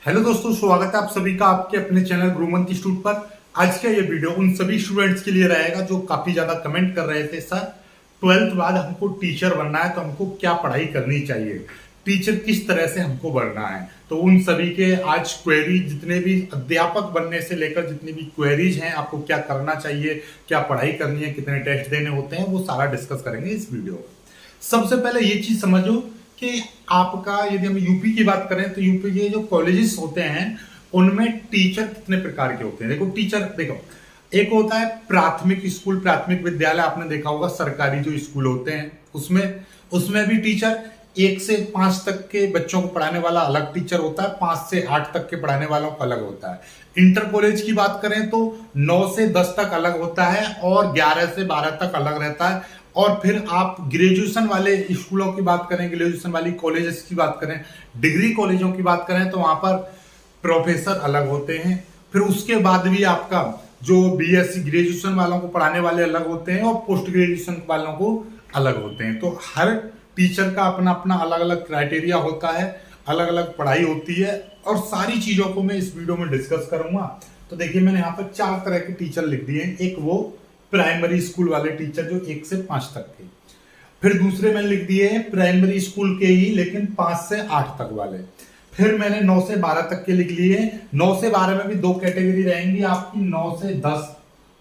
Hello दोस्तों, स्वागत है आप सभी का आपके अपने चैनल गुरुमंत इंस्टीट्यूट पर। आज का ये वीडियो उन सभी स्टूडेंट्स के लिए रहेगा जो काफी ज्यादा कमेंट कर रहे थे, सर 12th बाद हमको टीचर बनना है तो हमको क्या पढ़ाई करनी चाहिए, टीचर किस तरह से हमको बनना है। तो उन सभी के आज क्वेरी, जितने भी अध्यापक बनने से लेकर जितनी भी क्वेरीज हैं, आपको क्या करना चाहिए, क्या पढ़ाई करनी है, कितने टेस्ट देने होते हैं, वो सारा डिस्कस करेंगे इस वीडियो में। सबसे पहले ये चीज समझो कि आपका, यदि हम यूपी की बात करें तो यूपी के जो कॉलेजेस होते हैं उनमें टीचर कितने प्रकार के होते हैं। देखो टीचर, देखो एक होता है प्राथमिक स्कूल, प्राथमिक विद्यालय, आपने देखा होगा सरकारी जो स्कूल होते हैं उसमें उसमें भी टीचर 1 से 5 तक के बच्चों को पढ़ाने वाला अलग टीचर होता है, 5 से 8 तक के पढ़ाने वालों का अलग होता है। इंटर कॉलेज की बात करें तो 9 से 10 तक अलग होता है और 11 से 12 तक अलग रहता है। और फिर आप ग्रेजुएशन वाले स्कूलों की बात करें, ग्रेजुएशन वाली कॉलेजेस की बात करें, डिग्री कॉलेजों की बात करें तो वहां पर प्रोफेसर अलग होते हैं। फिर उसके बाद भी आपका जो बीएससी ग्रेजुएशन वालों को पढ़ाने वाले अलग होते हैं और पोस्ट ग्रेजुएशन वालों को अलग होते हैं। तो हर टीचर का अपना अपना अलग अलग क्राइटेरिया होता है, अलग अलग पढ़ाई होती है और सारी चीजों को मैं इस वीडियो में डिस्कस करूंगा। तो देखिए, मैंने यहाँ पर 4 तरह के टीचर लिख दिए हैं। एक वो प्राइमरी स्कूल वाले टीचर जो 1 से 5 तक के, फिर दूसरे मैंने लिख दिए हैं प्राइमरी स्कूल के ही लेकिन 5 से 8 तक वाले, फिर मैंने 9 से 12 तक के लिख लिए। 9 से 12 में भी 2 कैटेगरी रहेंगी आपकी, 9 से 10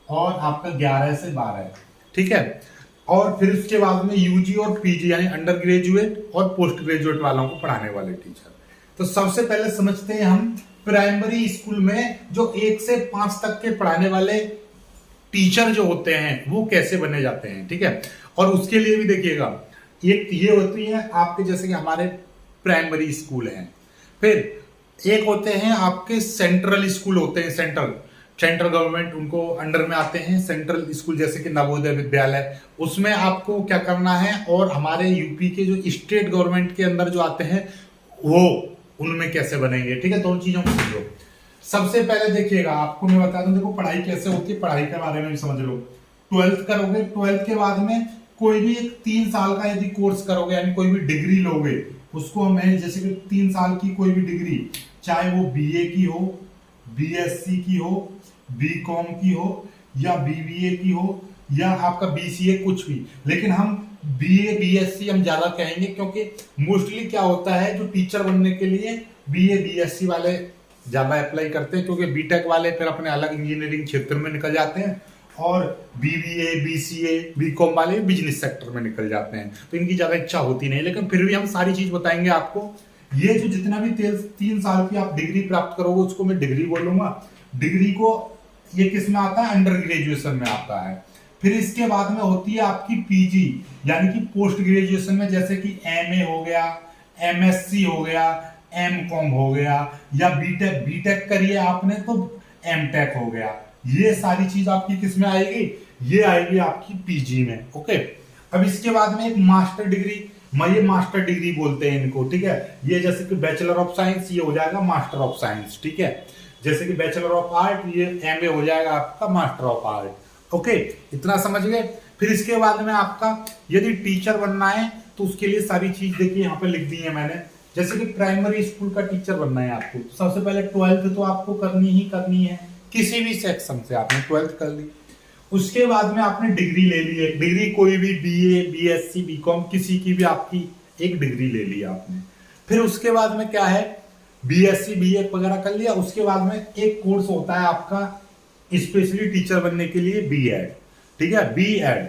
और आपका 11 से 12, ठीक है। और फिर उसके बाद में यूजी और पीजी यानी अंडर ग्रेजुएट और पोस्ट ग्रेजुएट वालों को पढ़ाने वाले टीचर। तो सबसे पहले समझते हैं हम प्राइमरी स्कूल में जो 1 से 5 तक के पढ़ाने वाले टीचर जो होते हैं वो कैसे बने जाते हैं, ठीक है। और उसके लिए भी देखिएगा, एक ये होती है आपके, जैसे कि हमारे प्राइमरी स्कूल हैं, फिर एक होते हैं आपके सेंट्रल स्कूल होते हैं, सेंट्रल गवर्नमेंट उनको अंडर में आते हैं सेंट्रल स्कूल, जैसे कि नवोदय विद्यालय, उसमें आपको क्या करना है। और हमारे यूपी के जो स्टेट गवर्नमेंट के अंदर जो आते हैं वो उनमें कैसे बनेंगे, ठीक है। दोनों चीजों को समझो। सबसे पहले देखिएगा, आपको मैं बता दूं, देखो पढ़ाई कैसे होती है, पढ़ाई के बारे में भी समझ लो। 12th करोगे, 12th के बाद में कोई भी एक 3 साल का यदि कोर्स करोगे यानी कोई भी डिग्री लोगे, उसको हमें, जैसे कि 3 साल की कोई भी डिग्री, चाहे वो बीए की हो, बीएससी की हो, बीकॉम की हो या बीबीए की हो या आपका बीसीए, कुछ भी, लेकिन हम बीए बीएससी हम ज्यादा कहेंगे क्योंकि मोस्टली क्या होता है, जो टीचर बनने के लिए बीए बीएससी वाले ज्यादा अप्लाई करते हैं, क्योंकि बीटेक वाले फिर अपने अलग इंजीनियरिंग क्षेत्र में निकल जाते हैं और बीबीए बीसीए बीकॉम वाले बिजनेस सेक्टर में निकल जाते हैं, तो इनकी ज्यादा इच्छा होती नहीं। लेकिन फिर भी हम सारी चीज बताएंगे आपको। ये जो जितना भी 3 साल की आप डिग्री प्राप्त करोगे उसको मैं डिग्री बोलूंगा। डिग्री को ये किस में आता है, अंडर ग्रेजुएशन में आता है। फिर इसके बाद में होती है आपकी पीजी यानी कि पोस्ट ग्रेजुएशन में, जैसे कि एमए हो गया, एमएससी हो गया, एमकॉम हो गया या बीटेक, बीटेक करिए आपने तो एमटेक हो गया। ये सारी चीज आपकी किस में आएगी, ये आएगी आपकी पीजी में, ओके। अब इसके बाद में एक मास्टर डिग्री, ये मास्टर डिग्री बोलते हैं इनको, ठीक है। ये जैसे कि बैचलर ऑफ साइंस, ये हो जाएगा मास्टर ऑफ साइंस, ठीक है। जैसे कि बैचलर ऑफ आर्ट, ये एमए हो जाएगा आपका मास्टर ऑफ आर्ट, ओके। इतना समझ गए। फिर इसके बाद में आपका यदि टीचर बनना है तो उसके लिए सारी चीज देखिए यहाँ पे लिख दी है मैंने। जैसे कि प्राइमरी स्कूल का टीचर बनना है आपको, सबसे पहले 12th तो आपको करनी ही करनी है, किसी भी सेक्शन से आपने 12th कर ली। उसके बाद में आपने डिग्री ले ली है, डिग्री कोई भी बीए बीएससी बीकॉम किसी की भी आपकी एक डिग्री ले ली आपने। फिर उसके बाद में क्या है, बीएससी बीए वगैरह कर लिया। उसके बाद में एक कोर्स होता है आपका स्पेशली टीचर बनने के लिए, बीएड, ठीक है, बीएड,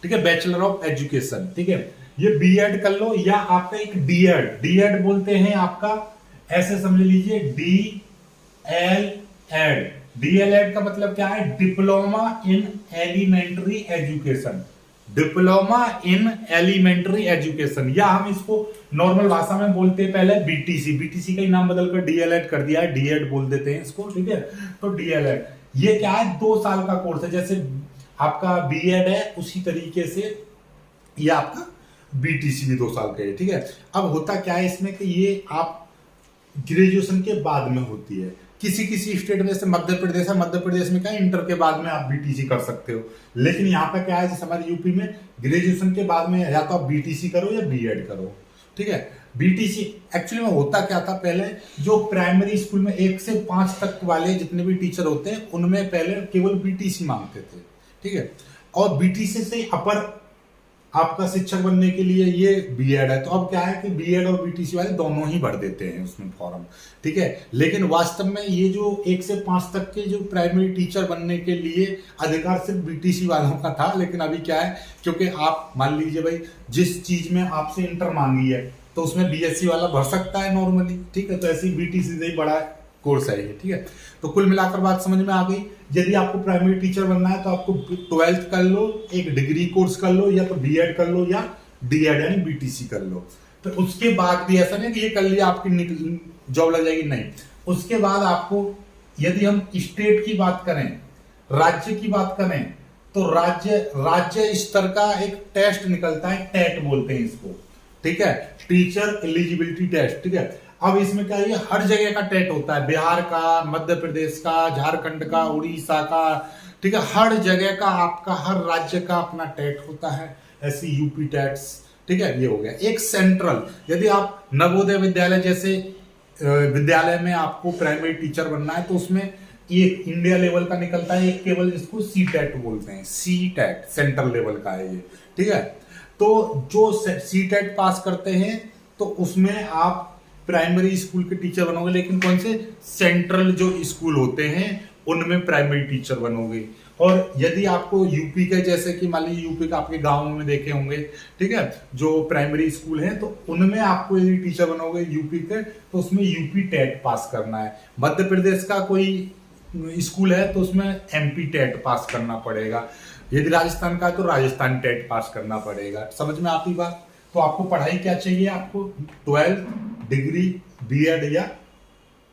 ठीक है, बैचलर ऑफ एजुकेशन, ठीक है। ये बीएड कर लो या आपका एक डीएड, डीएड बोलते हैं आपका, ऐसे समझ लीजिए डीएलएड। डीएलएड का मतलब क्या है, diploma in elementary education, diploma in elementary education, या हम इसको नॉर्मल भाषा में बोलते हैं पहले बीटीसी, बीटीसी का ही नाम बदलकर डीएलएड कर दिया है, डीएड बोल देते हैं इसको, ठीक है। तो डीएलएड ये क्या है, 2 साल का कोर्स है, जैसे आपका बीएड है उसी तरीके से ये आपका बीटीसी भी 2 साल का है, ठीक है। अब होता क्या है इसमें कि ये आप ग्रेजुएशन के बाद में होती है, किसी किसी स्टेट में, जैसे मध्य प्रदेश है, मध्य प्रदेश में क्या है, इंटर के बाद में आप बीटीसी कर सकते हो। लेकिन यहाँ पे क्या है, जैसे हमारे यूपी में ग्रेजुएशन के बाद में या तो आप बीटीसी करो या बीएड करो, ठीक है। बीटीसी एक्चुअली में होता क्या था पहले, जो प्राइमरी स्कूल में 1 से 5 तक वाले जितने भी टीचर होते हैं उनमें पहले केवल बीटीसी मांगते थे, ठीक है। और बीटीसी से अपर आपका शिक्षक बनने के लिए ये बीएड है। तो अब क्या है कि बीएड और बीटीसी वाले दोनों ही भर देते हैं उसमें फॉर्म, ठीक है। लेकिन वास्तव में ये जो 1 से 5 तक के जो प्राइमरी टीचर बनने के लिए अधिकार सिर्फ बीटीसी वालों का था। लेकिन अभी क्या है, क्योंकि आप मान लीजिए भाई जिस चीज में आपसे इंटर मांगी है तो उसमें बीएससी वाला भर सकता है नॉर्मली, ठीक है। तो ऐसे ही बीटीसी से ही बड़ा कोर्स है ये, ठीक है। तो कुल मिलाकर बात समझ में आ गई। यदि आपको प्राइमरी टीचर बनना है तो आपको 12th कर लो, एक डिग्री कोर्स कर लो, या तो बीएड कर लो या डीएड यानी बीटीसी कर लो। तो उसके बाद भी ऐसा नहीं कि ये कर लिया आपकी जॉब लग जाएगी, नहीं। उसके बाद आपको, यदि हम स्टेट की बात करें, राज्य की बात करें, तो राज्य स्तर का एक टेस्ट निकलता है, टेट बोलते हैं इसको, ठीक है, टीचर एलिजिबिलिटी टेस्ट, ठीक है। अब इसमें क्या है, हर जगह का टेट होता है, बिहार का, मध्य प्रदेश का, झारखंड का, उड़ीसा का, ठीक है। हर जगह का आपका, हर राज्य का अपना टेट होता है, ऐसी यूपी टेट्स, ठीक है। ये हो गया एक सेंट्रल। यदि आप नवोदय विद्यालय जैसे विद्यालय में आपको प्राइमरी टीचर बनना है तो उसमें एक इंडिया लेवल का निकलता है, एक केवल जिसको सी टेट बोलते हैं, सी टेट सेंट्रल लेवल का है ये, ठीक है। तो जो सी टेट पास करते हैं तो उसमें आप प्राइमरी स्कूल के टीचर बनोगे, लेकिन कौन से, सेंट्रल जो स्कूल होते हैं उनमें प्राइमरी टीचर बनोगे। और यदि आपको यूपी के, जैसे कि मान लीजिए यूपी का आपके गांव में देखे होंगे, ठीक है, जो प्राइमरी स्कूल है तो उनमें आपको यदि टीचर बनोगे यूपी के तो उसमें यूपी टेट पास करना है। मध्य प्रदेश का कोई स्कूल है तो उसमें एमपी टेट पास करना पड़ेगा। यदि राजस्थान का है तो राजस्थान टेट पास करना पड़ेगा। समझ में आती बात। तो आपको पढ़ाई क्या चाहिए, आपको 12 डिग्री बीएड या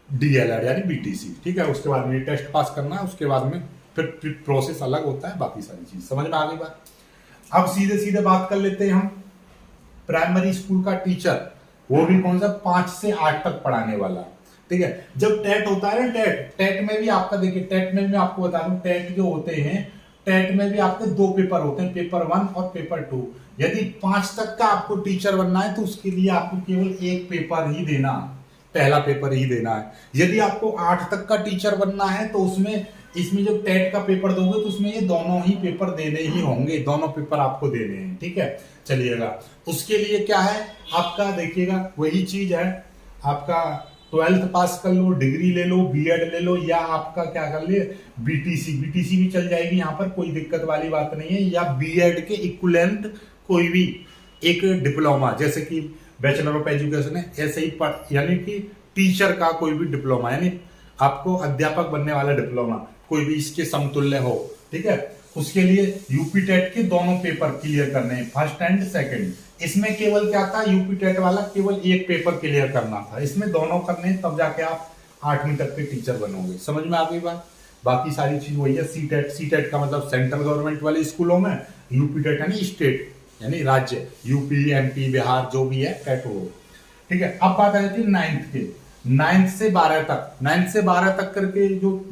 डीएलएड यानी बीटीसी, ठीक है। उसके बाद में टेस्ट पास करना है, उसके बाद में फिर प्रोसेस अलग होता है, बाकी सारी चीज समझ में आ गई बात। अब सीधे सीधे बात कर लेते हैं हम प्राइमरी स्कूल का टीचर, वो भी कौन सा, 5 से 8 तक पढ़ाने वाला, ठीक है। जब टेट होता है ना, टेट में भी आपका, देखिए टेट में भी आपको बता दूं, टेट जो होते हैं, टेट में भी आपके 2 पेपर होते हैं, पेपर 1 और पेपर 2। यदि 5 तक का आपको टीचर बनना है तो उसके लिए आपको केवल एक पेपर ही देना, पहला पेपर ही देना है। यदि आपको 8 तक का टीचर बनना है तो इसमें जब टेट का पेपर दोगे तो उसमें ये दोनों ही पेपर देने ही होंगे, दोनों पेपर आपको देने हैं, ठीक है। चलिएगा, उसके लिए क्या है आपका, देखिएगा वही चीज है आपका, 12th पास कर लो, डिग्री ले लो, बीएड ले लो, या आपका क्या कर ले, बीटीसी भी चल जाएगी, यहाँ पर कोई दिक्कत वाली बात नहीं है। या बीएड के इक्विवेलेंट कोई भी एक डिप्लोमा, जैसे कि बैचलर ऑफ एजुकेशन है, ऐसे ही यानी कि टीचर का कोई भी डिप्लोमा, यानी आपको अध्यापक बनने वाला डिप्लोमा, कोई भी इसके समतुल्य हो, ठीक है। उसके लिए यूपी टेट के दोनों पेपर क्लियर करने हैं, फर्स्ट एंड सेकंड। इसमें केवल क्या था, यूपी टेट वाला केवल एक पेपर क्लियर करना था, इसमें दोनों करने, तब जाके आप 8वीं तक के टीचर बनोगे। समझ में आ गई बात। बाकी सारी चीज वही है। सी टेट का मतलब सेंट्रल गवर्नमेंट वाले स्कूलों में, यूपी टेट यानी स्टेट यानी राज्य, यूपी एमपी बिहार जो भी है टेट हो, ठीक है। अब बात आ जाती है 9th के, 9th से 12 तक, 9th से 12 तक करके जो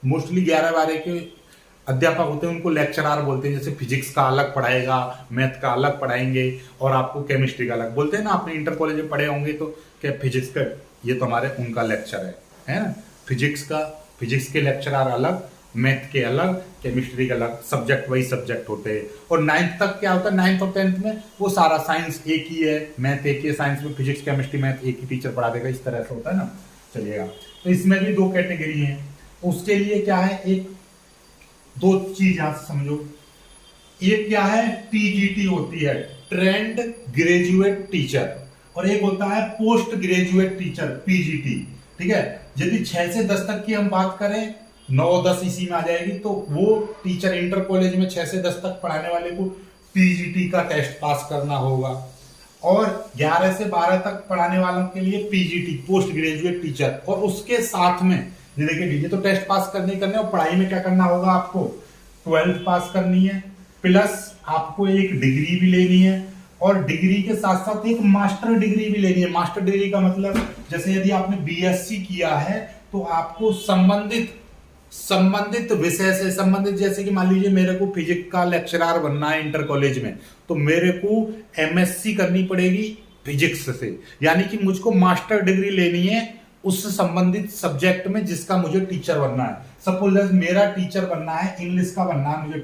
मोस्टली 11-12 के अध्यापक होते हैं उनको लेक्चरार बोलते हैं। जैसे फिजिक्स का अलग पढ़ाएगा, मैथ का अलग पढ़ाएंगे, और आपको केमिस्ट्री का अलग बोलते हैं ना, आपने इंटर कॉलेज में पढ़े होंगे तो क्या फिजिक्स का, ये तो हमारे उनका लेक्चर है ना। फिजिक्स के लेक्चरार अलग, मैथ के अलग, केमिस्ट्री का अलग, सब्जेक्ट वही सब्जेक्ट होते हैं। और 9th तक क्या होता है, 9th और 10th में वो सारा साइंस एक ही है, मैथ एक ही है, साइंस में फिजिक्स केमिस्ट्री मैथ एक ही टीचर पढ़ा देगा, इस तरह से होता है ना। चलिएगा, तो इसमें भी 2 कैटेगरी है। उसके लिए क्या है, एक 2 चीज यहां से समझो। एक क्या है, टीजीटी होती है, ट्रेंड ग्रेजुएट टीचर, और एक होता है पोस्ट ग्रेजुएट टीचर, पीजीटी, ठीक है। यदि 6 से 10 तक की हम बात करें, 9-10 इसी में आ जाएगी, तो वो टीचर इंटर कॉलेज में 6 से 10 तक पढ़ाने वाले को पीजीटी का टेस्ट पास करना होगा। और 11 से 12 तक पढ़ाने वालों के लिए पीजीटी, पोस्ट ग्रेजुएट टीचर। और उसके साथ में ये देखिए, तो टेस्ट पास करने और पढ़ाई में क्या करना होगा, आपको 12th पास करनी है, प्लस आपको एक डिग्री भी लेनी है, और डिग्री के साथ साथ एक मास्टर डिग्री भी लेनी है। मास्टर डिग्री का मतलब, जैसे यदि आपने बीएससी किया है तो आपको संबंधित विषय से संबंधित, जैसे कि मान लीजिए मेरे को फिजिक्स का लेक्चरर बनना है इंटर कॉलेज में, तो मेरे को एमएससी करनी पड़ेगी फिजिक्स से, यानी कि मुझको मास्टर डिग्री लेनी है उससे संबंधित सब्जेक्ट में जिसका मुझे टीचर बनना है। सपोज मेरा टीचर बनना है, इंग्लिश का बनना है मुझे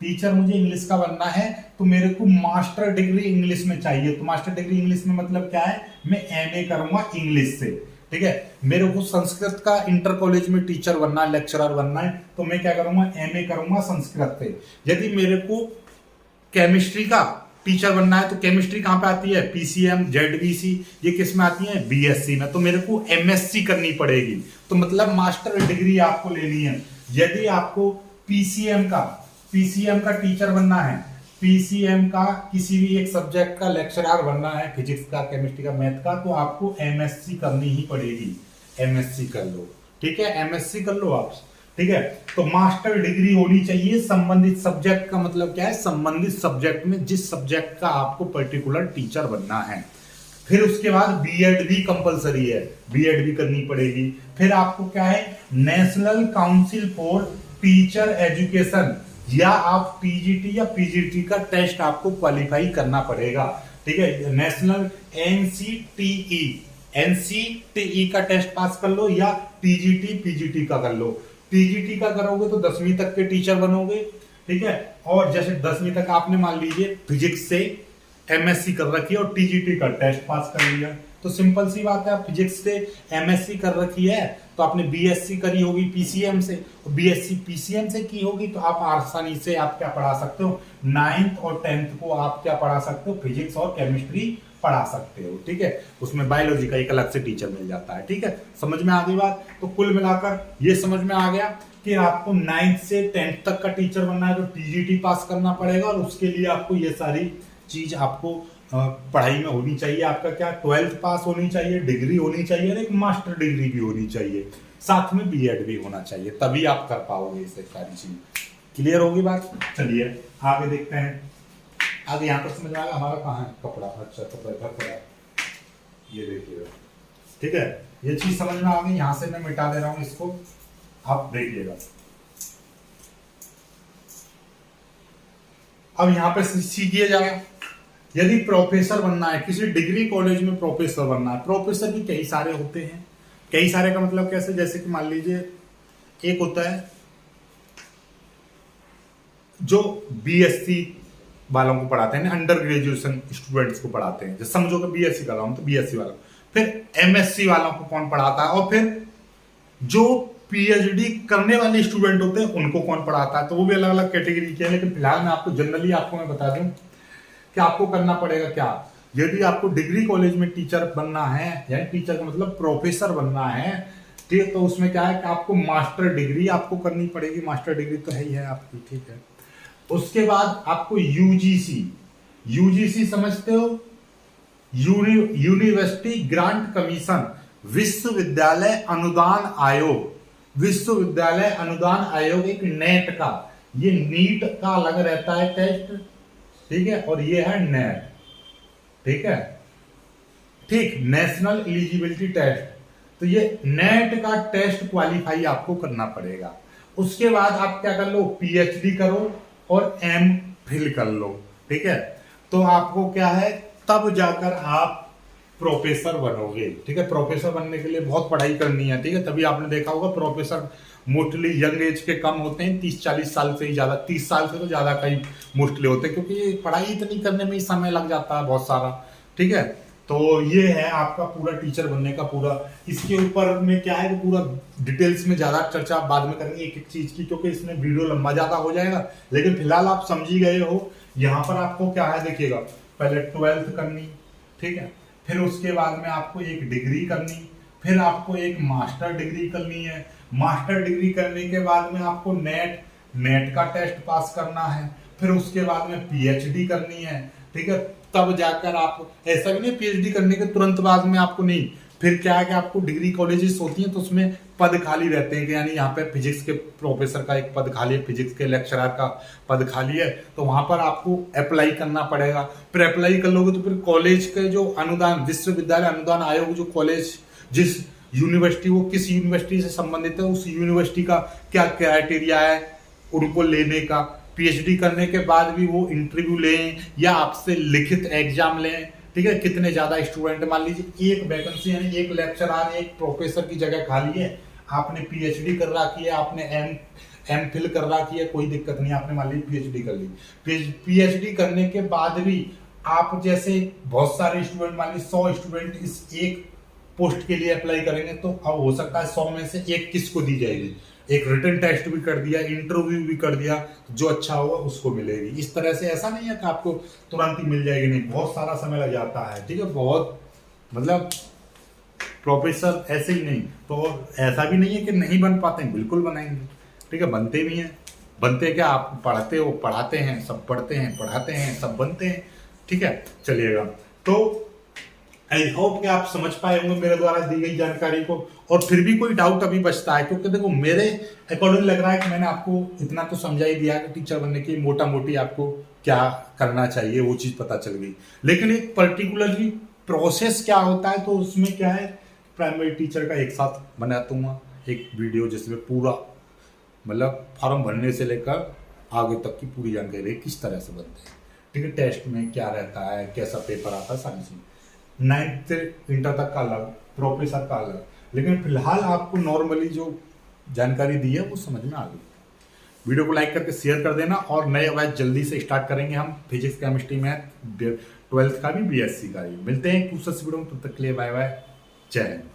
टीचर मुझे इंग्लिश का बनना है, तो मेरे को मास्टर डिग्री इंग्लिश में चाहिए। तो मास्टर डिग्री इंग्लिश में मतलब क्या है, मैं एमए करूंगा इंग्लिश से, ठीक है। मेरे को संस्कृत का इंटर कॉलेज में टीचर बनना है, लेक्चरर बनना है, तो मैं क्या करूंगा, एमए करूंगा संस्कृत से। यदि मेरे को केमिस्ट्री का टीचर बनना है तो केमिस्ट्री कहां पे आती है, पीसीएम, जेडबीसी, ये किस में आती है, बीएससी में। तो मेरे को एमएससी करनी पड़ेगी, तो मतलब मास्टर डिग्री आपको लेनी है। यदि आपको पीसीएम का टीचर बनना है, पीसीएम का किसी भी एक सब्जेक्ट का लेक्चरर बनना है, फिजिक्स का, केमिस्ट्री का, मैथ का, तो आपको एमएससी करनी ही पड़ेगी। एमएससी कर लो, ठीक है, एमएससी कर लो आप, ठीक है। तो मास्टर डिग्री होनी चाहिए संबंधित सब्जेक्ट का, मतलब क्या है, संबंधित सब्जेक्ट में जिस सब्जेक्ट का आपको पर्टिकुलर टीचर बनना है। फिर उसके बाद बीएड भी कंपलसरी है, बीएड भी करनी पड़ेगी। फिर आपको क्या है, national council for teacher education, या आप टीजीटी या पीजीटी का टेस्ट आपको क्वालिफाई करना पड़ेगा, ठीक है। नेशनल एनसीटीई का टेस्ट पास कर लो, या टीजीटी पीजीटी का कर लो। टीजीटी का करोगे तो 10वीं तक के टीचर बनोगे, ठीक है। और जैसे 10वीं तक आपने मान लीजिए फिजिक्स से एमएससी कर रखी है और टीजीटी का टेस्ट पास कर लिया, तो सिंपल सी बात है, आप फिजिक्स से एमएससी कर रखी है तो आपने बीएससी करी होगी पीसीएम से, बीएससी पीसीएम से की होगी, तो आप आसानी से आप क्या पढ़ा सकते हो, 9th और 10th को आप क्या पढ़ा सकते हो, फिजिक्स और केमिस्ट्री पढ़ा सकते हो, ठीक है। उसमें बायोलॉजी का एक अलग से टीचर मिल जाता है, ठीक है। समझ में आ गई बात। तो कुल मिलाकर ये समझ में आ गया कि आपको 9th से 10th तक का टीचर बनना है तो टीजीटी पास करना पड़ेगा, और उसके लिए आपको ये सारी चीज आपको पढ़ाई में होनी चाहिए। आपका क्या, 12th पास होनी चाहिए, डिग्री होनी चाहिए, और एक मास्टर डिग्री भी होनी चाहिए, साथ में बीएड भी होना चाहिए, तभी आप कर पाओगे इसे सारी चीज। क्लियर होगी बात। चलिए आगे देखते हैं। आगे यहाँ पर समझ में आएगा हमारा कहाँ है कपड़ा, अच्छा कपड़ा इधर पड़ा है, ये देखिएगा, ठीक है। ये चीज समझ में आ गई, यहां से मैं मिटा दे रहा हूं इसको, आप देखिएगा। अब यहाँ पे सीखिए जाएगा, यदि प्रोफेसर बनना है, किसी डिग्री कॉलेज में प्रोफेसर बनना है, प्रोफेसर भी कई सारे होते हैं। कई सारे का मतलब कैसे, जैसे कि मान लीजिए एक होता है जो बीएससी वालों को पढ़ाते हैं, अंडर ग्रेजुएशन स्टूडेंट्स को पढ़ाते हैं, जैसे समझो कि बीएससी कर रहा हूं तो बीएससी वाला। फिर एमएससी वालों को कौन पढ़ाता है, और फिर जो पीएचडी करने वाले स्टूडेंट होते हैं उनको कौन पढ़ाता है, तो वो भी अलग अलग कैटेगरी के हैं। लेकिन फिलहाल मैं आपको जनरली आपको मैं बता दूं कि आपको करना पड़ेगा क्या, यदि आपको डिग्री कॉलेज में टीचर बनना है, यानी टीचर का मतलब प्रोफेसर बनना है, ठीक, तो उसमें क्या है कि आपको मास्टर डिग्री आपको करनी पड़ेगी, मास्टर डिग्री तो है ही है आपकी, ठीक है। उसके बाद आपको यूजीसी समझते हो, यूनिवर्सिटी ग्रांट कमीशन, विश्वविद्यालय अनुदान आयोग एक नेट का, ये नीट का अलग रहता है टेस्ट, ठीक है, और ये है नेट, ठीक है, ठीक, नेशनल एलिजिबिलिटी टेस्ट। तो ये नेट का टेस्ट क्वालिफाई आपको करना पड़ेगा। उसके बाद आप क्या कर लो, पीएचडी करो और एम फिल कर लो, ठीक है। तो आपको क्या है, तब जाकर आप प्रोफेसर बनोगे, ठीक है। प्रोफेसर बनने के लिए बहुत पढ़ाई करनी है, ठीक है। तभी आपने देखा होगा प्रोफेसर मोस्टली यंग एज के कम होते हैं, 30-40 साल से ही ज्यादा, 30 साल से तो ज्यादा कई मोस्टली होते हैं, क्योंकि ये पढ़ाई इतनी करने में ही समय लग जाता है बहुत सारा, ठीक है। तो ये है आपका पूरा टीचर बनने का पूरा। इसके ऊपर में क्या है कि पूरा डिटेल्स में ज्यादा चर्चा बाद में करनी है एक एक चीज की, क्योंकि इसमें वीडियो लंबा ज्यादा हो जाएगा। लेकिन फिलहाल आप समझ ही गए हो। यहाँ पर आपको क्या है, देखिएगा, पहले 12th करनी, ठीक है, फिर उसके बाद में आपको एक डिग्री करनी, फिर आपको एक मास्टर डिग्री करनी है। मास्टर डिग्री करने के बाद में आपको नेट का टेस्ट पास करना है, फिर उसके बाद में पीएचडी करनी है, ठीक है। तब जाकर आप, ऐसा भी नहीं पीएचडी करने के तुरंत बाद में आपको नहीं, फिर क्या है कि आपको डिग्री कॉलेजेस होती हैं तो उसमें पद खाली रहते हैं कि यानी यहाँ पे फिजिक्स के प्रोफेसर का एक पद खाली है, फिजिक्स के लेक्चरर का पद खाली है, तो वहां पर आपको अप्लाई करना पड़ेगा। फिर अप्लाई कर लोगे तो फिर कॉलेज के जो अनुदान, विश्वविद्यालय अनुदान आयोग, जो कॉलेज जिस यूनिवर्सिटी, वो किस यूनिवर्सिटी से संबंधित है, उस यूनिवर्सिटी का क्या क्राइटेरिया है उनको लेने का। पीएचडी करने के बाद भी वो इंटरव्यू लें या आपसे लिखित एग्जाम लें, ठीक है, कितने ज्यादा स्टूडेंट, मान लीजिए एक वैकेंसी यानी एक लेक्चरर एक प्रोफेसर की जगह खाली है, आपने पीएचडी कर रखी है, आपने एम फिल कर रखी है, कोई दिक्कत नहीं, आपने मान लीजिए पीएचडी कर ली, पीएचडी करने के बाद भी आप जैसे बहुत सारे स्टूडेंट, मान लीजिए 100 स्टूडेंट इस एक पोस्ट के लिए अप्लाई करेंगे, तो अब हो सकता है 100 में से एक किसको दी जाएगी, एक रिटन टेस्ट भी कर दिया, इंटरव्यू भी कर दिया, जो अच्छा होगा उसको मिलेगी। इस तरह से ऐसा नहीं है कि आपको तुरंत ही मिल जाएगी, नहीं, बहुत सारा समय लग जाता है, ठीक है, बहुत मतलब प्रोफेसर ऐसे ही नहीं, तो ऐसा भी नहीं है कि नहीं बन पाते हैं, बिल्कुल बनाएंगे, ठीक है, बनते भी हैं। बनते क्या, आप पढ़ाते हो, पढ़ाते हैं, सब पढ़ते हैं, पढ़ाते हैं, सब बनते हैं, ठीक है, चलिएगा। तो आई होप कि आप समझ पाए होंगे मेरे द्वारा दी गई जानकारी को, और फिर भी कोई डाउट अभी बचता है, क्योंकि देखो मेरे अकॉर्डिंग लग रहा है कि मैंने आपको इतना तो समझा ही दिया कि टीचर बनने की मोटा मोटी आपको क्या करना चाहिए वो चीज पता चल गई, लेकिन एक पर्टिकुलरली प्रोसेस क्या होता है, तो उसमें क्या है, प्राइमरी टीचर का एक साथ बनाता हूँ एक वीडियो जिसमें पूरा मतलब फॉर्म भरने से लेकर आगे तक की पूरी जानकारी किस तरह से बनते हैं, ठीक है, टेस्ट में क्या रहता है, कैसा पेपर आता है, सारी चीज 9th से इंटर तक का अलग, प्रोफेसर का अलग, लेकिन फिलहाल आपको नॉर्मली जो जानकारी दी है वो समझ में आ गई। वीडियो को लाइक करके शेयर कर देना, और नए बैच जल्दी से स्टार्ट करेंगे हम, फिजिक्स केमिस्ट्री मैथ 12th का भी, बीएससी का भी। मिलते हैं दूसरे वीडियो में, तब तक के लिए बाय बाय, जय हिंद।